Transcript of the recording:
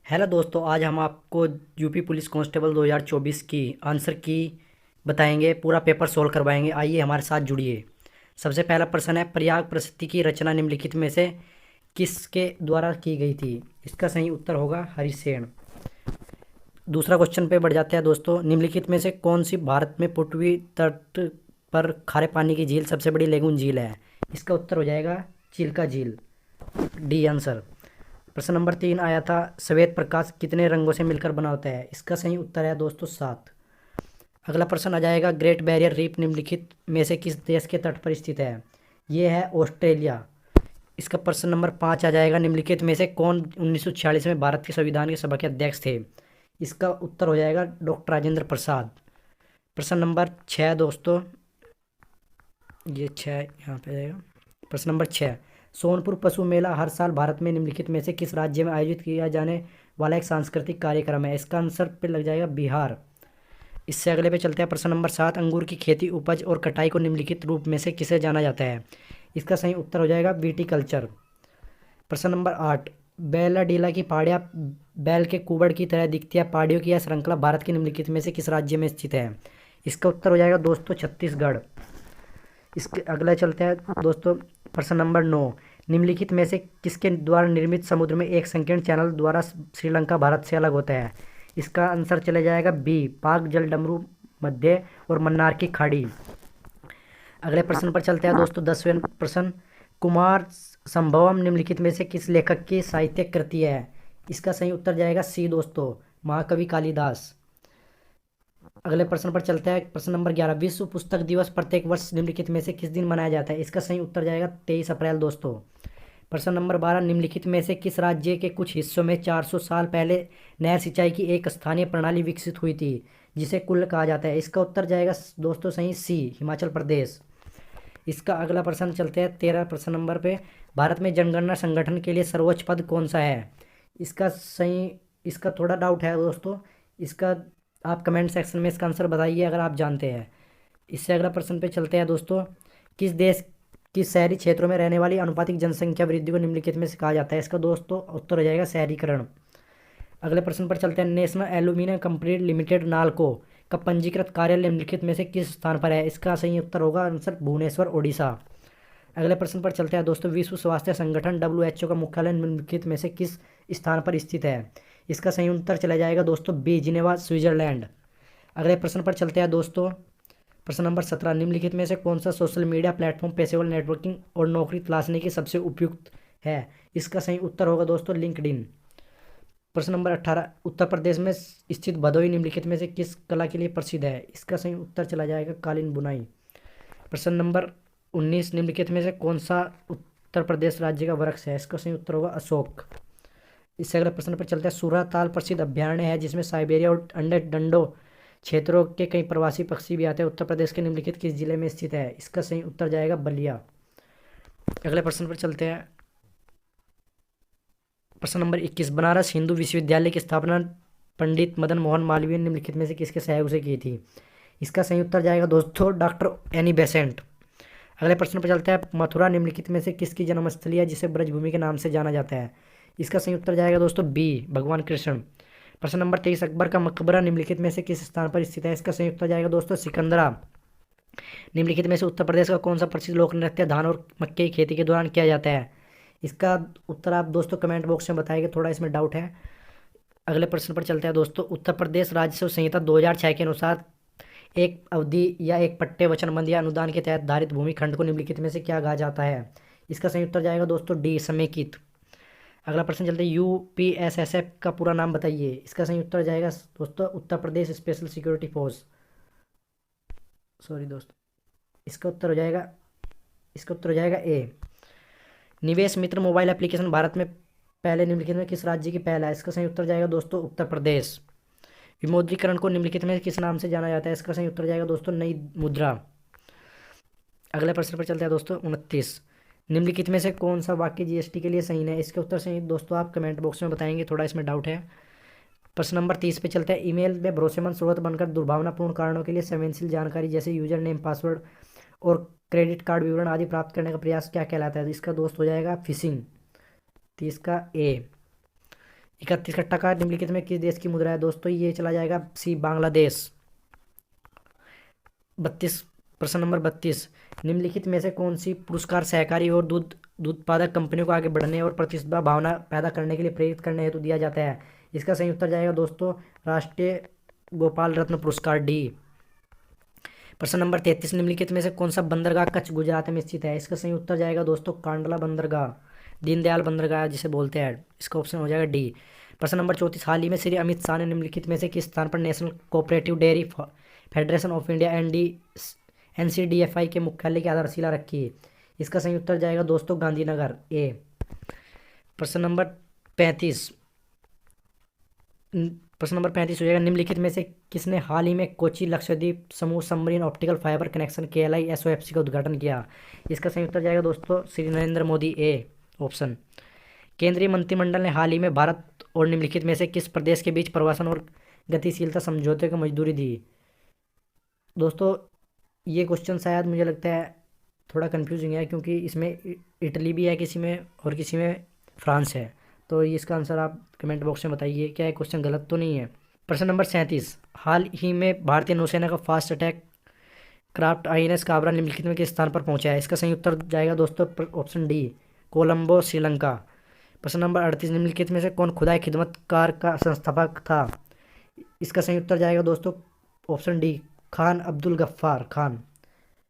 Hello दोस्तों, आज हम आपको यूपी पुलिस कांस्टेबल 2024 की आंसर की बताएंगे। पूरा पेपर सोल्व करवाएंगे। आइए हमारे साथ जुड़िए। सबसे पहला प्रश्न है, प्रयाग प्रसिद्धि की रचना निम्नलिखित में से किसके द्वारा की गई थी? इसका सही उत्तर होगा हरिसेन। दूसरा क्वेश्चन पे बढ़ जाते हैं दोस्तों। निम्नलिखित में से कौन सी भारत में पृथ्वी तट पर खारे पानी की झील सबसे बड़ी लेगून झील है? इसका उत्तर हो जाएगा चिल्का झील, डी आंसर। प्रश्न नंबर 3 आया था, श्वेत प्रकाश कितने रंगों से मिलकर बना होता है? इसका सही उत्तर है दोस्तों 7। अगला प्रश्न आ जाएगा, ग्रेट बैरियर रीफ निम्नलिखित में से किस देश के तट पर स्थित है? ये है ऑस्ट्रेलिया। इसका प्रश्न नंबर 5 आ जाएगा, निम्नलिखित में से कौन 1946 में भारत के संविधान के सभा के अध्यक्ष थे? इसका उत्तर हो जाएगा डॉक्टर राजेंद्र प्रसाद। प्रश्न नंबर 6 दोस्तों, ये 6 यहाँ पे आएगा। प्रश्न नंबर 6, सोनपुर पशु मेला हर साल भारत में निम्नलिखित में से किस राज्य में आयोजित किया जाने वाला एक सांस्कृतिक कार्यक्रम है? इसका आंसर पे लग जाएगा बिहार। इससे अगले पे चलते हैं। प्रश्न नंबर 7, अंगूर की खेती, उपज और कटाई को निम्नलिखित रूप में से किसे जाना जाता है? इसका सही उत्तर हो जाएगा विटीकल्चर। प्रश्न नंबर 8, बेलाडीला की पहाड़ियाँ बैल के कुबड़ की तरह दिखती है। पहाड़ियों की यह श्रृंखला भारत के निम्नलिखित में से किस राज्य में स्थित है? इसका उत्तर हो जाएगा दोस्तों छत्तीसगढ़। इसके अगला चलते हैं दोस्तों। प्रश्न नंबर 9, निम्नलिखित में से किसके द्वारा निर्मित समुद्र में एक संकीर्ण चैनल द्वारा श्रीलंका भारत से अलग होता है? इसका आंसर चला जाएगा बी, पाक जलडमरू मध्य और मन्नार की खाड़ी। अगले प्रश्न पर चलते हैं दोस्तों। 10वें प्रश्न, कुमार संभवम निम्नलिखित में से किस लेखक की साहित्यिक कृति है? इसका सही उत्तर जाएगा सी दोस्तों, महाकवि कालिदास। अगले प्रश्न पर चलते हैं। प्रश्न नंबर 11, विश्व पुस्तक दिवस प्रत्येक वर्ष निम्नलिखित में से किस दिन मनाया जाता है? इसका सही उत्तर जाएगा 23 अप्रैल दोस्तों। प्रश्न नंबर 12, निम्नलिखित में से किस राज्य के कुछ हिस्सों में 400 साल पहले नहर सिंचाई की एक स्थानीय प्रणाली विकसित हुई थी जिसे कुल्ल कहा जाता है? इसका उत्तर जाएगा दोस्तों सही सी, हिमाचल प्रदेश। इसका अगला प्रश्न चलते हैं 13 प्रश्न नंबर पे, भारत में जनगणना संगठन के लिए सर्वोच्च पद कौन सा है? इसका सही, इसका थोड़ा डाउट है दोस्तों। इसका आप कमेंट सेक्शन में इसका आंसर बताइए अगर आप जानते हैं। इससे अगला प्रश्न पे चलते हैं दोस्तों। किस देश की शहरी क्षेत्रों में रहने वाली अनुपातिक जनसंख्या वृद्धि को निम्नलिखित में से कहा जाता है? इसका दोस्तों उत्तर हो जाएगा शहरीकरण। अगले प्रश्न पर चलते हैं। National aluminium company limited NALCO का पंजीकृत कार्यालय निम्नलिखित में से किस स्थान पर है? इसका सही उत्तर होगा आंसर भुवनेश्वर, ओडिशा। अगले प्रश्न पर चलते हैं दोस्तों। विश्व स्वास्थ्य संगठन WHO का मुख्यालय निम्नलिखित में से किस स्थान पर स्थित है? इसका सही उत्तर चला जाएगा दोस्तों बी, जिनेवा, स्विट्जरलैंड। अगले प्रश्न पर चलते हैं दोस्तों। प्रश्न नंबर 17, निम्नलिखित में से कौन सा सोशल मीडिया प्लेटफॉर्म पेशेवर नेटवर्किंग और नौकरी तलाशने की सबसे उपयुक्त है? इसका सही उत्तर होगा दोस्तों लिंक्डइन। प्रश्न नंबर 18, उत्तर प्रदेश में स्थित भदोही निम्नलिखित में से किस कला के लिए प्रसिद्ध है? इसका सही उत्तर चला जाएगा कालीन बुनाई। प्रश्न नंबर 19, निम्नलिखित में से कौन सा उत्तर प्रदेश राज्य का वृक्ष है? इसका सही उत्तर होगा अशोक। इससे अगले प्रश्न पर चलते हैं। सूराताल प्रसिद्ध अभ्यारण्य है जिसमें साइबेरिया और अन्य डंडो क्षेत्रों के कई प्रवासी पक्षी भी आते हैं। उत्तर प्रदेश के निम्नलिखित किस जिले में स्थित है? इसका सही उत्तर जाएगा बलिया। अगले प्रश्न पर चलते हैं। प्रश्न नंबर 21, बनारस हिंदू विश्वविद्यालय की स्थापना पंडित मदन मोहन मालवीय ने निम्नलिखित में से किसके सहयोग से की थी? इसका सही उत्तर जाएगा दोस्तों डॉक्टर एनी बेसेंट। अगले प्रश्न पर चलते हैं। मथुरा निम्नलिखित में से किसकी जन्मस्थली है जिसे ब्रजभूमि के नाम से जाना जाता है? इसका सही उत्तर जाएगा दोस्तों बी, भगवान कृष्ण। प्रश्न नंबर 23, अकबर का मकबरा निम्नलिखित में से किस स्थान पर स्थित है? इसका सही उत्तर जाएगा दोस्तों सिकंदरा। निम्नलिखित में से उत्तर प्रदेश का कौन सा प्रसिद्ध लोक नृत्य धान और मक्के की खेती के दौरान किया जाता है? इसका उत्तर आप दोस्तों कमेंट बॉक्स में बताएंगे, थोड़ा इसमें डाउट है। अगले प्रश्न पर चलते हैं दोस्तों। उत्तर प्रदेश राजस्व संहिता 2006 के अनुसार एक अवधि या एक पट्टे वचनबंध या अनुदान के तहत धारित भूमि खंड को निम्नलिखित में से क्या कहा जाता है? इसका सही उत्तर जाएगा दोस्तों डी, समेकित। अगला प्रश्न चलते हैं। UPSSF का पूरा नाम बताइए। इसका सही उत्तर जाएगा दोस्तों Uttar Pradesh special security force. Sorry दोस्तों, इसका उत्तर हो जाएगा, इसका उत्तर हो जाएगा ए। निवेश मित्र मोबाइल एप्लीकेशन भारत में पहले निम्नलिखित में किस राज्य की पहल है? इसका सही उत्तर जाएगा दोस्तों उत्तर प्रदेश। विमुद्रीकरण को निम्नलिखित में किस नाम से जाना जाता है? इसका सही उत्तर जाएगा दोस्तों नई मुद्रा। अगले प्रश्न पर चलते हैं दोस्तों। 29, निम्नलिखित में से कौन सा वाक्य GST के लिए सही है? इसके उत्तर सही दोस्तों आप कमेंट बॉक्स में बताएंगे, थोड़ा इसमें डाउट है। प्रश्न नंबर 30 पे चलते हैं। ईमेल में भरोसेमंद स्रोत बनकर दुर्भावनापूर्ण कारणों के लिए संवेदनशील जानकारी जैसे यूजर नेम, पासवर्ड और क्रेडिट कार्ड विवरण आदि प्राप्त करने का प्रयास क्या कहलाता है? इसका दोस्त हो जाएगा फिशिंग। 30 का ए। 31 का टका निम्नलिखित में किस देश की मुद्रा है? दोस्तों ये चला जाएगा सी, बांग्लादेश। 32, प्रश्न नंबर 32, निम्नलिखित में से कौन सी पुरस्कार सहकारी और दूध दूध उत्पादक कंपनियों को आगे बढ़ने और प्रतिस्पर्धा भावना पैदा करने के लिए प्रेरित करने हेतु दिया जाता है? इसका सही उत्तर जाएगा दोस्तों राष्ट्रीय गोपाल रत्न पुरस्कार, डी। प्रश्न नंबर 33, निम्नलिखित में से कौन सा बंदरगाह कच्छ गुजरात में स्थित है? इसका सही उत्तर जाएगा दोस्तों कांडला बंदरगाह, दीनदयाल बंदरगाह जिसे बोलते हैं। इसका ऑप्शन हो जाएगा डी। प्रश्न नंबर 34, हाल ही में श्री अमित शाह ने निम्नलिखित में से किस स्थान पर national cooperative dairy federation of India NCDFI के मुख्यालय की आधारशिला रखी? इसका सही उत्तर जाएगा दोस्तों गांधीनगर, ए। प्रश्न नंबर 35, प्रश्न नंबर 35 हो जाएगा, निम्नलिखित में से किसने हाल ही में कोची लक्षद्वीप समूह submarine optical fibre connection KLI SOFC का उद्घाटन किया? इसका सही उत्तर जाएगा दोस्तों श्री नरेंद्र मोदी, ए ऑप्शन। केंद्रीय मंत्रिमंडल ने हाल ही में भारत और निम्नलिखित में से किस प्रदेश के बीच प्रवासन और गतिशीलता समझौते को मंजूरी दी? दोस्तों ये क्वेश्चन शायद मुझे लगता है थोड़ा कंफ्यूजिंग है, क्योंकि इसमें इटली भी है किसी में और किसी में फ्रांस है। तो इसका आंसर आप कमेंट बॉक्स में बताइए, क्या ये क्वेश्चन गलत तो नहीं है? प्रश्न नंबर 37, हाल ही में भारतीय नौसेना का fast attack craft INS Kabra निम्नलिखित में किस स्थान पर पहुंचा है? इसका सही उत्तर जाएगा दोस्तों ऑप्शन डी, कोलंबो, श्रीलंका। प्रश्न नंबर 38, निम्नलिखित में से कौन खुदाई खिदमतकार का संस्थापक था? इसका सही उत्तर जाएगा दोस्तों ऑप्शन डी, खान अब्दुल गफ्फार खान।